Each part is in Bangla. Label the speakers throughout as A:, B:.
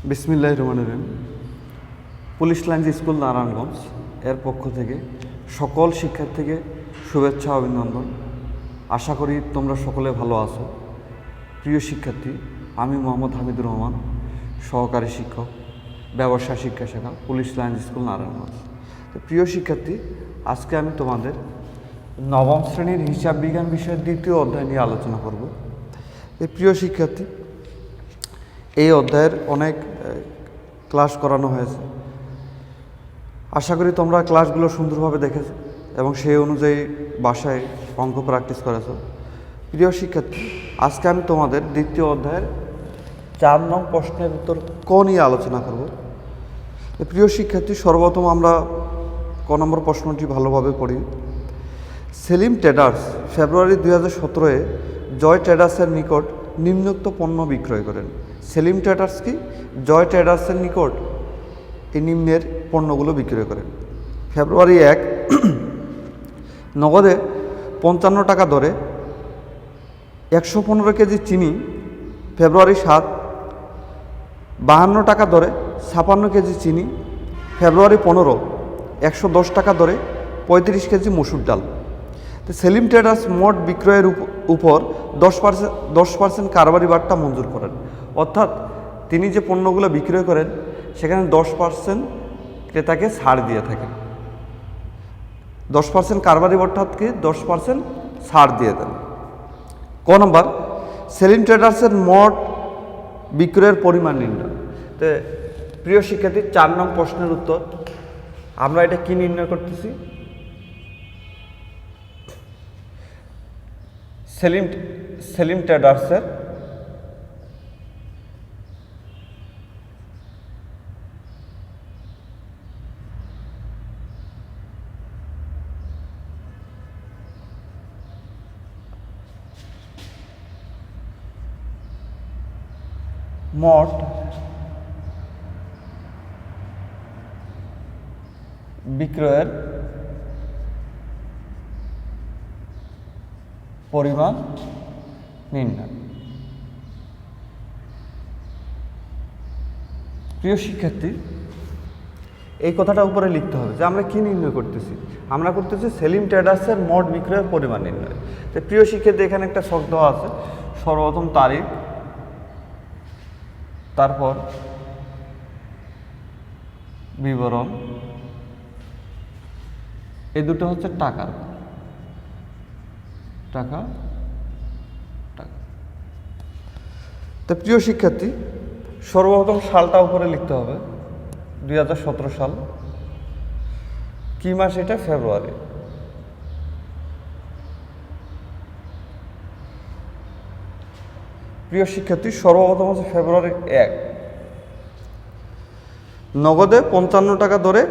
A: বিসমিল্লাহির রহমানির রহিম। পুলিশ লাইন্স স্কুল নারায়ণগঞ্জ এর পক্ষ থেকে সকল শিক্ষার্থীকে শুভেচ্ছা অভিনন্দন। আশা করি তোমরা সকলে ভালো আছো। প্রিয় শিক্ষার্থী, আমি মোহাম্মদ হামিদুর রহমান, সহকারী শিক্ষক, ব্যবসায় শিক্ষা শাখা, পুলিশ লাইন্স স্কুল নারায়ণগঞ্জ। তো প্রিয় শিক্ষার্থী, আজকে আমি তোমাদের নবম শ্রেণীর হিসাব বিজ্ঞান বিষয়ের দ্বিতীয় অধ্যায় নিয়ে আলোচনা করব। প্রিয় শিক্ষার্থী, এই অধ্যায়ের অনেক ক্লাস করানো হয়েছে। আশা করি তোমরা ক্লাসগুলো সুন্দরভাবে দেখেছো এবং সেই অনুযায়ী বাসায় অঙ্ক প্র্যাকটিস করেছো। প্রিয় শিক্ষার্থী, আজকে আমি তোমাদের দ্বিতীয় অধ্যায়ের 4 নং প্রশ্নের উত্তর ক নিয়ে আলোচনা করব। প্রিয় শিক্ষার্থী, সর্বপ্রথম আমরা ক নম্বর প্রশ্নটি ভালোভাবে পড়ি। সেলিম ট্রেডার্স ফেব্রুয়ারি 2017-এ জয় ট্রেডার্সের নিকট নিম্নোক্ত পণ্য বিক্রয় করেন। সেলিম ট্রেডার্স কি? জয় ট্রেডার্সের নিকট এই নিম্নের পণ্যগুলো বিক্রয় করেন। ফেব্রুয়ারি 1 নগদে 55 টাকা দরে 115 কেজি চিনি। ফেব্রুয়ারি 7 52 টাকা দরে 56 কেজি চিনি। ফেব্রুয়ারি 15 110 টাকা দরে 35 কেজি মসুর ডাল। তো সেলিম ট্রেডার্স মোট বিক্রয়ের উপর 10% কারবারি বাট্টা মঞ্জুর করেন। অর্থাৎ তিনি যে পণ্যগুলো বিক্রয় করেন সেখানে 10% ক্রেতাকে ছাড় দিয়ে থাকেন। 10% কারবারি বাট্টাকে 10% ছাড় দিয়ে দেন। ক নম্বর, সেলিম ট্রেডার্সের মোট বিক্রয়ের পরিমাণ নির্ণয়। তো প্রিয় শিক্ষার্থী, 4 নং প্রশ্নের উত্তর আমরা এটা কি নির্ণয় করতেছি? সেলিম ট্রেডার্সের মোট বিক্রয়ের পরিমাণ নির্ণয়। প্রিয় শিক্ষার্থী, এই কথাটা উপরে লিখতে হবে যে আমরা কি নির্ণয় করতেছি। আমরা করতেছি সেলিম ট্রেডার্সের মোট বিক্রয়ের পরিমাণ নির্ণয়। তো প্রিয় শিক্ষার্থী, এখানে একটা ছক দেওয়া আছে। সর্বপ্রথম তারিখ, তারপর বিবরণ, এই দুটো হচ্ছে টাকা। তো প্রিয় শিক্ষার্থী, সর্বপ্রথম সালটা উপরে লিখতে হবে। 2017 সাল। কি মাস এটা? ফেব্রুয়ারি। প্রিয় শিক্ষার্থী, সর্বপ্রথম হচ্ছে ফেব্রুয়ারি 1 নগদে 55 টাকা দরে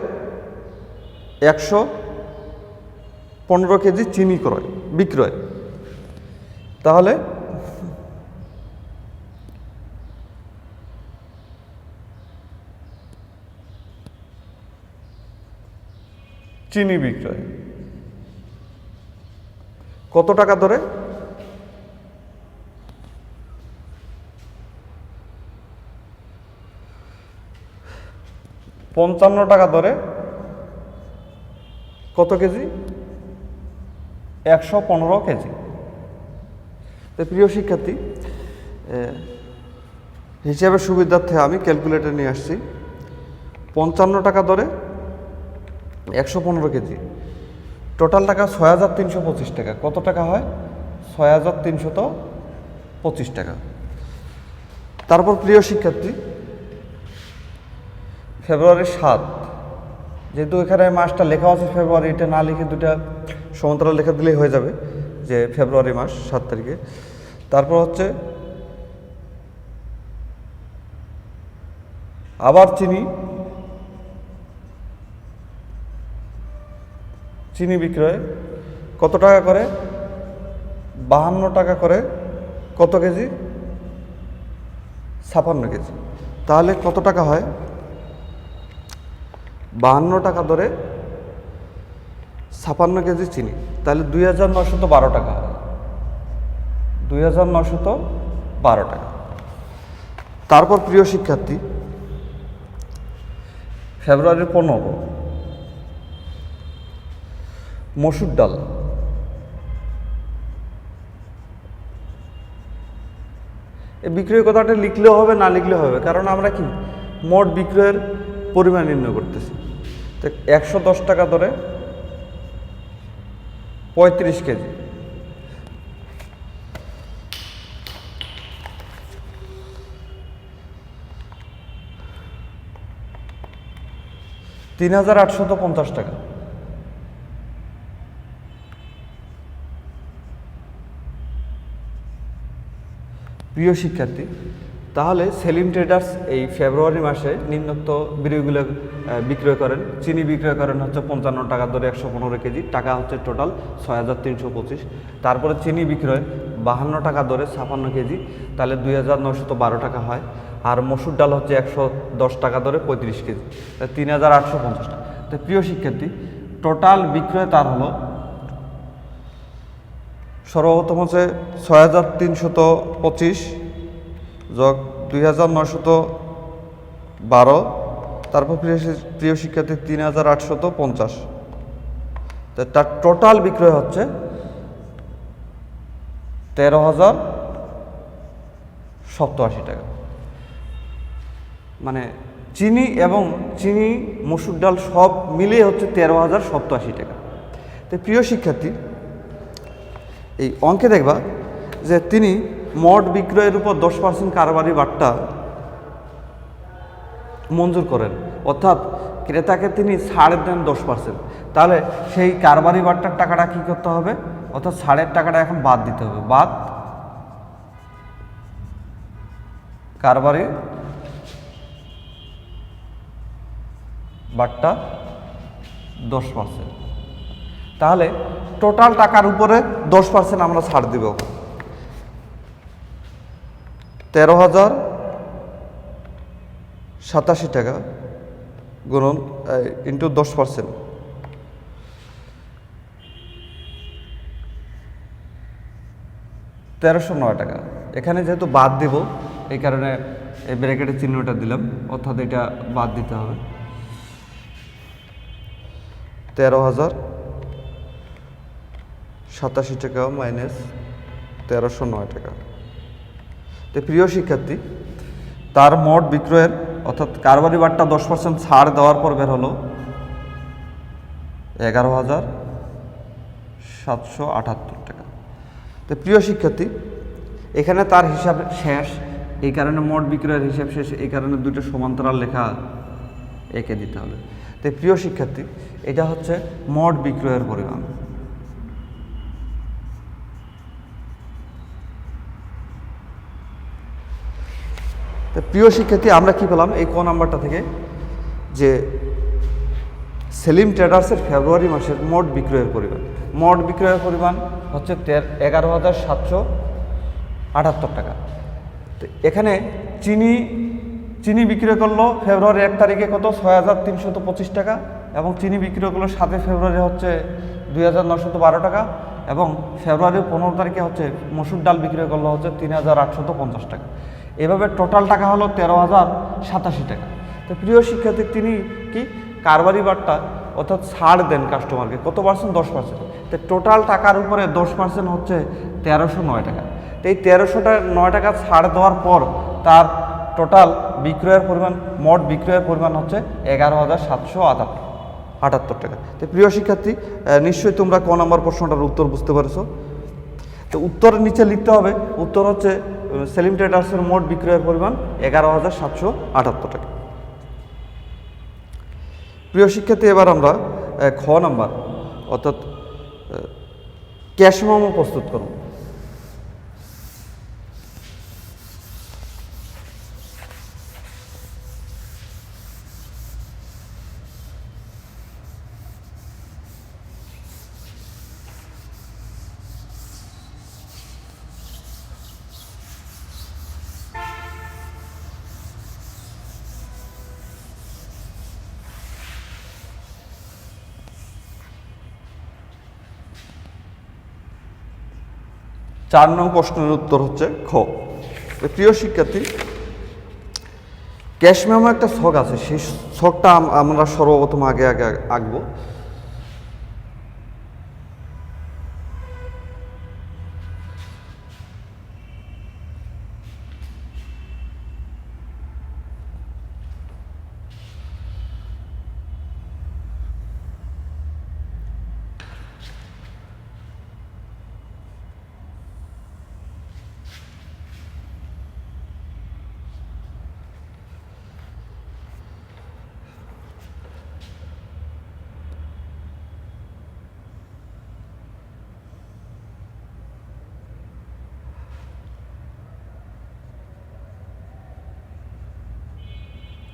A: 115 কেজি চিনি বিক্রয়। তাহলে চিনি বিক্রয় কত টাকা দরে? 55 টাকা দরে কত কেজি? 115 কেজি। তো প্রিয় শিক্ষার্থী, হিসাবের সুবিধার্থে আমি ক্যালকুলেটর নিয়ে আসছি। 55 টাকা দরে 115 কেজি, টোটাল টাকা 6325 টাকা। কত টাকা হয়? 6325 টাকা। তারপর প্রিয় শিক্ষার্থী, ফেব্রুয়ারি 7, যেহেতু এখানে মাসটা লেখা আছে ফেব্রুয়ারি, এটা না লিখে দুটা সমান্তরাল লেখা দিলেই হয়ে যাবে যে ফেব্রুয়ারি মাস 7 তারিখে। তারপর হচ্ছে আবার চিনি বিক্রয় কত টাকা করে? 52 টাকা করে। কত কেজি? 56 কেজি। তাহলে কত টাকা হয়? 52 টাকা দরে 56 কেজি চিনি। তাহলে 2912 টাকা হয়। 2912 টাকা। তারপর প্রিয় শিক্ষার্থী, ফেব্রুয়ারি 15 মসুর ডাল এই বিক্রয় কথাটা লিখলেও হবে না লিখলেও হবে, কারণ আমরা কি মোট বিক্রয়ের পরিমাণ নির্ণয় করতেছি। তো 110 টাকা ধরে 35 কেজি, $3,850 টাকা। প্রিয় শিক্ষার্থী, তাহলে সেলিম ট্রেডার্স এই ফেব্রুয়ারি মাসে নিম্নোক্ত বিক্রয়গুলো বিক্রয় করেন। চিনি বিক্রয় করেন হচ্ছে 55 টাকা ধরে 115 কেজি, টাকা হচ্ছে টোটাল 6,325। তারপরে চিনি বিক্রয় 52 টাকা ধরে 56 কেজি, তাহলে 2,912 টাকা হয়। আর মসুর ডাল হচ্ছে 110 টাকা ধরে 35 কেজি, তাহলে 3,850 টাকা। তো প্রিয় শিক্ষার্থী, টোটাল বিক্রয় তার হলো সর্বপ্রথম হচ্ছে 6,325 যোগ 2,912, তারপর প্রিয় শিক্ষার্থী 3,850। তার টোটাল বিক্রয় হচ্ছে 13,087 টাকা। মানে চিনি এবং চিনি মসুর ডাল সব মিলিয়ে হচ্ছে 13,087 টাকা। তো প্রিয় শিক্ষার্থী, এই অঙ্কে দেখবা যে তিনি মোট বিক্রয়ের উপর 10% কারবারি বাট্টা মঞ্জুর করেন, অর্থাৎ ক্রেতাকে তিনি ছাড় দেন 10%। তাহলে সেই কারবারি বাট্টার টাকাটা কী করতে হবে, অর্থাৎ ছাড়ের টাকাটা এখন বাদ দিতে হবে। বাদ কারবারি বাট্টা 10%। তাহলে টোটাল টাকার উপরে 10% আমরা ছাড় দিব। 13,087 টাকা গুণন ইন্টু 10%, 1,309 টাকা। এখানে যেহেতু বাদ দিব এই কারণে এই ব্র্যাকেটের চিহ্নটা দিলাম, অর্থাৎ এটা বাদ দিতে হবে। 13,087 টাকা মাইনাস 1,309 টাকা। তো প্রিয় শিক্ষার্থী, তার মোট বিক্রয়ের অর্থাৎ কারবারি বাট্টা 10% ছাড় দেওয়ার পর বের হলো 11,778 টাকা। তো প্রিয় শিক্ষার্থী, এখানে তার হিসাব শেষ, এই কারণে মোট বিক্রয়ের হিসাব শেষ, এই কারণে দুটো সমান্তরাল লেখা এঁকে দিতে হবে। তো প্রিয় শিক্ষার্থী, এটা হচ্ছে মোট বিক্রয়ের পরিমাণ। তো প্রিয় শিক্ষার্থী, আমরা কি পেলাম এই ক নাম্বারটা থেকে, যে সেলিম ট্রেডার্সের ফেব্রুয়ারি মাসের মোট বিক্রয়ের পরিমাণ। মোট বিক্রয়ের পরিমাণ হচ্ছে 11,778 টাকা। তো এখানে চিনি বিক্রয় করলো ফেব্রুয়ারি 1 তারিখে কত, 6,325 টাকা, এবং চিনি বিক্রয় করলো 7 ফেব্রুয়ারি হচ্ছে 2,912 টাকা, এবং ফেব্রুয়ারি 15 তারিখে হচ্ছে মসুর ডাল বিক্রয় করলো হচ্ছে 3,850 টাকা। এভাবে টোটাল টাকা হলো 13,087 টাকা। তো প্রিয় শিক্ষার্থী, তিনি কি কারবারি বাট্টা অর্থাৎ ছাড় দেন কাস্টমারকে কত পার্সেন্ট, 10%। তো টোটাল টাকার উপরে 10% হচ্ছে 1,309 টাকা। তো এই 1,309 টাকা ছাড় দেওয়ার পর তার টোটাল বিক্রয়ের পরিমাণ, মোট বিক্রয়ের পরিমাণ হচ্ছে 11,778 টাকা। তো প্রিয় শিক্ষার্থী, নিশ্চয়ই তোমরা ক নম্বর প্রশ্নটার উত্তর বুঝতে পেরেছো। তো উত্তরের নিচে লিখতে হবে, উত্তর হচ্ছে সেলিম ট্রেডার্সের মোট বিক্রয়ের পরিমাণ 11,778 টাকা। প্রিয় শিক্ষার্থী, এবার আমরা খ নাম্বার অর্থাৎ ক্যাশ মেমো প্রস্তুত করব। 4 নং প্রশ্নের উত্তর হচ্ছে খ। প্রিয় শিক্ষার্থী, ক্যাশ মেমো একটা ছক আছে, সেই ছকটা আমরা সর্বপ্রথম আগে আগে আঁকবো।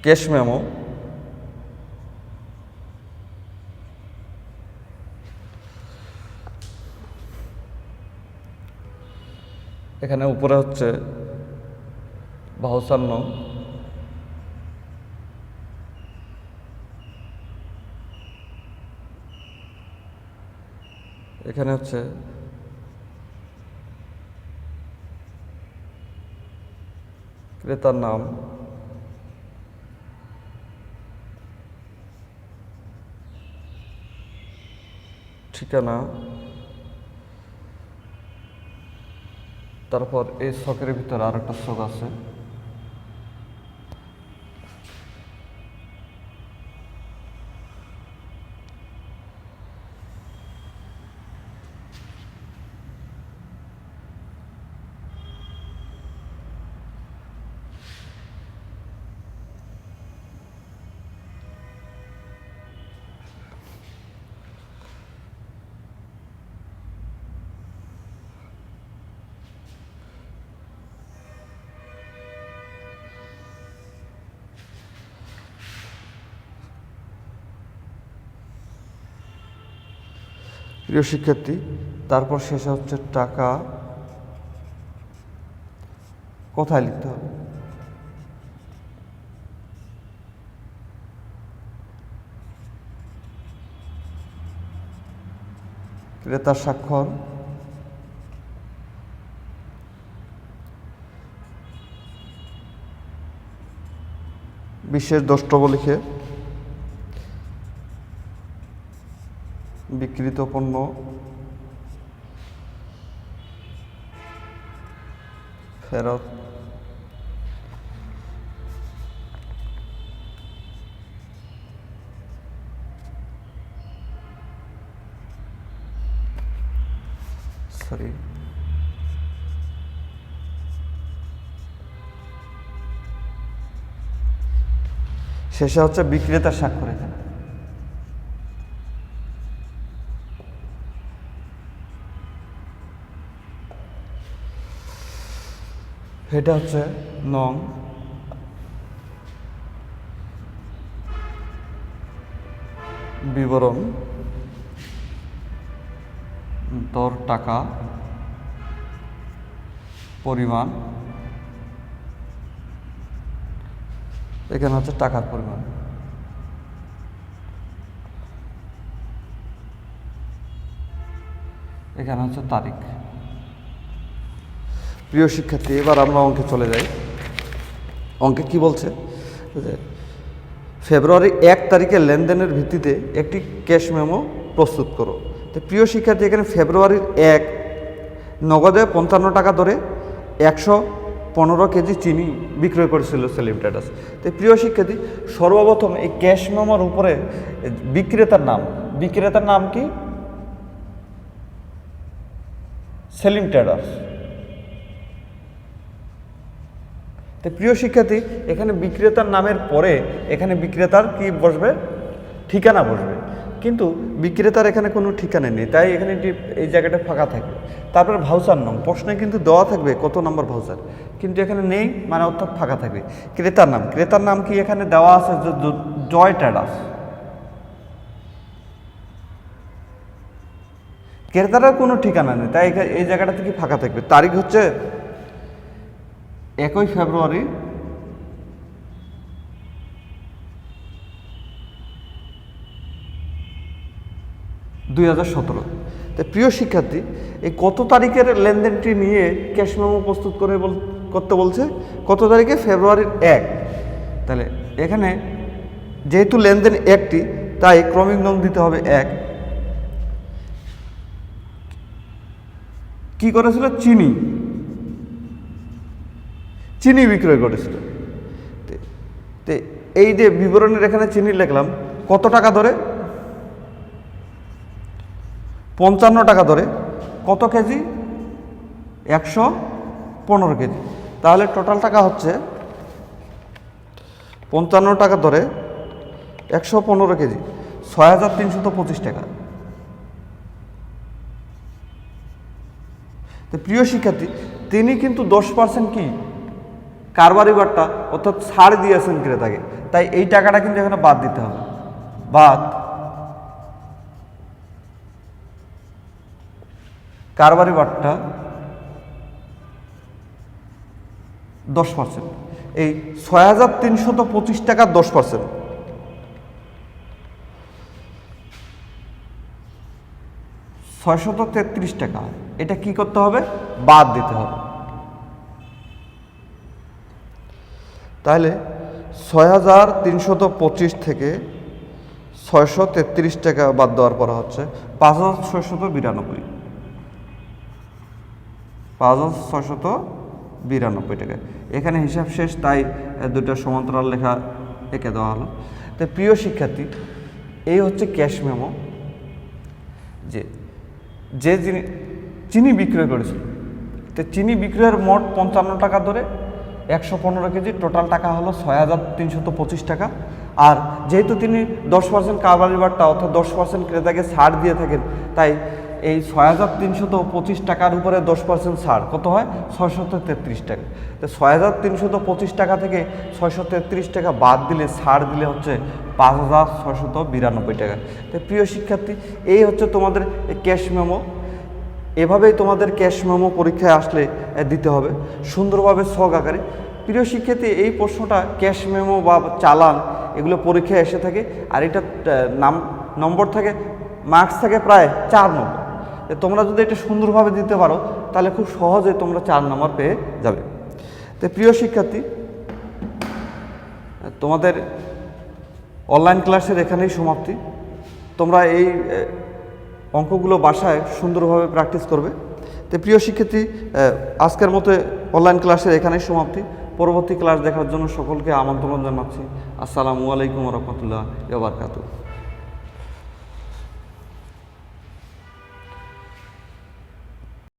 A: ক্যাশ মেমো এখানে উপরে হচ্ছে ভাউচার নং, এখানে হচ্ছে ক্রেতার নাম, ঠিকানা, তারপর এই ছকের ভিতরে আর একটা ছক আছে, প্রিয় শিক্ষার্থী। তারপর শেষে হচ্ছে টাকা কোথায় লিখতে হবে, ক্রেতার স্বাক্ষর, বিশেষ দ্রষ্টব্য লিখে বিক্রিত পণ্য ফেরত, সরি শেষে হচ্ছে বিক্রেতার স্বাক্ষর। এখানে এটা হচ্ছে নং, বিবরণ, দর, টাকা, পরিমাণ, এখানে হচ্ছে টাকার পরিমাণ, এখানে হচ্ছে তারিখ। প্রিয় শিক্ষার্থী, এবার আমরা অঙ্কে চলে যাই। অঙ্কে কি বলছে যে ফেব্রুয়ারি 1 তারিখের লেনদেনের ভিত্তিতে একটি ক্যাশ মেমো প্রস্তুত করো। তো প্রিয় শিক্ষার্থী, এখানে ফেব্রুয়ারির 1 নগদে 55 টাকা ধরে 115 কেজি চিনি বিক্রয় করেছিল সেলিম ট্রেডার্স। তো প্রিয় শিক্ষার্থী, সর্বপ্রথম এই ক্যাশ মেমোর উপরে বিক্রেতার নাম কি? সেলিম ট্রেডার্স। তো প্রিয় শিক্ষার্থী, এখানে বিক্রেতার নামের পরে এখানে বিক্রেতার কি বসবে? ঠিকানা বসবে। কিন্তু বিক্রেতার এখানে কোনো ঠিকানা নেই, তাই এখানে এই জায়গাটা ফাঁকা থাকবে। তারপরে ভাউচার নং, প্রশ্নে কিন্তু দেওয়া থাকবে কত নম্বর ভাউচার, কিন্তু এখানে নেই, মানে অর্থাৎ ফাঁকা থাকবে। ক্রেতার নাম কি এখানে দেওয়া আছে? জয় ট্রেডার্স। ক্রেতার কোনো ঠিকানা নেই, তাই এই জায়গাটা থেকে ফাঁকা থাকবে। তারিখ হচ্ছে 1 ফেব্রুয়ারি 2017। তো প্রিয় শিক্ষার্থী, এই কত তারিখের লেনদেনটি নিয়ে ক্যাশ মেমো প্রস্তুত করতে বলছে? কত তারিখে? ফেব্রুয়ারির 1। তাহলে এখানে যেহেতু লেনদেন একটি, তাই ক্রমিক নং দিতে হবে 1। কি করেছিল? চিনি বিক্রয় করেছিল। তো এই যে বিবরণের এখানে চিনি লিখলাম, কত টাকা ধরে? 55 টাকা ধরে। কত কেজি? 115 কেজি। তাহলে টোটাল টাকা হচ্ছে 55 টাকা ধরে 115 কেজি, 6325 টাকা। তো প্রিয় শিক্ষার্থী, তিনি কিন্তু 10% কি কারবারি বাট্টা অর্থাৎ ছাড় দিয়েছেন ক্রেতাকে, তাই এই টাকাটা কিন্তু এখানে বাদ দিতে হবে। বাদ কারবারি বাট্টা 10%, এই 6325 টাকার 10%, 633 টাকা। এটা কি করতে হবে? বাদ দিতে হবে। তাহলে 6325 থেকে 633 টাকা বাদ দেওয়ার পর হচ্ছে 5692, 5692 টাকা। এখানে হিসাব শেষ, তাই দুটো সমান্তরাল লেখা এঁকে দেওয়া হলো। তো প্রিয় শিক্ষার্থী, এই হচ্ছে ক্যাশ মেমো, যে চিনি বিক্রয় করেছিল। তো চিনি বিক্রয়ের মোট 55 টাকা ধরে 115 কেজি, টোটাল টাকা হলো 6325 টাকা। আর যেহেতু তিনি 10% কারবারি বাট্টা অর্থাৎ 10% ক্রেতাকে ছাড় দিয়ে থাকেন, তাই এই 6325 টাকার উপরে 10% ছাড় কত হয়? 633 টাকা। তো 6325 টাকা থেকে 633 টাকা বাদ দিলে, ছাড় দিলে হচ্ছে 5692 টাকা। তো প্রিয় শিক্ষার্থী, এই হচ্ছে তোমাদের ক্যাশ মেমো। এভাবেই তোমাদের ক্যাশ মেমো পরীক্ষায় আসলে দিতে হবে সুন্দরভাবে ছক আকারে। প্রিয় শিক্ষার্থী, এই প্রশ্নটা ক্যাশ মেমো বা চালান এগুলো পরীক্ষায় এসে থাকে, আর এটা নম্বর থাকে, মার্কস থাকে প্রায় 4 নম্বর। তোমরা যদি এটা সুন্দরভাবে দিতে পারো তাহলে খুব সহজে তোমরা 4 নম্বর পেয়ে যাবে। তো প্রিয় শিক্ষার্থী, তোমাদের অনলাইন ক্লাসের এখানেই সমাপ্তি। তোমরা এই অঙ্কগুলো বাসায় সুন্দরভাবে প্র্যাকটিস করবে। তো প্রিয় শিক্ষার্থী, আজকের মতো অনলাইন ক্লাসের এখানেই সমাপ্তি। পরবর্তী ক্লাস দেখার জন্য সকলকে আমন্ত্রণ জানাচ্ছি। আসসালামু আলাইকুম ওয়া রাহমাতুল্লাহি ওয়া বারাকাতুহু।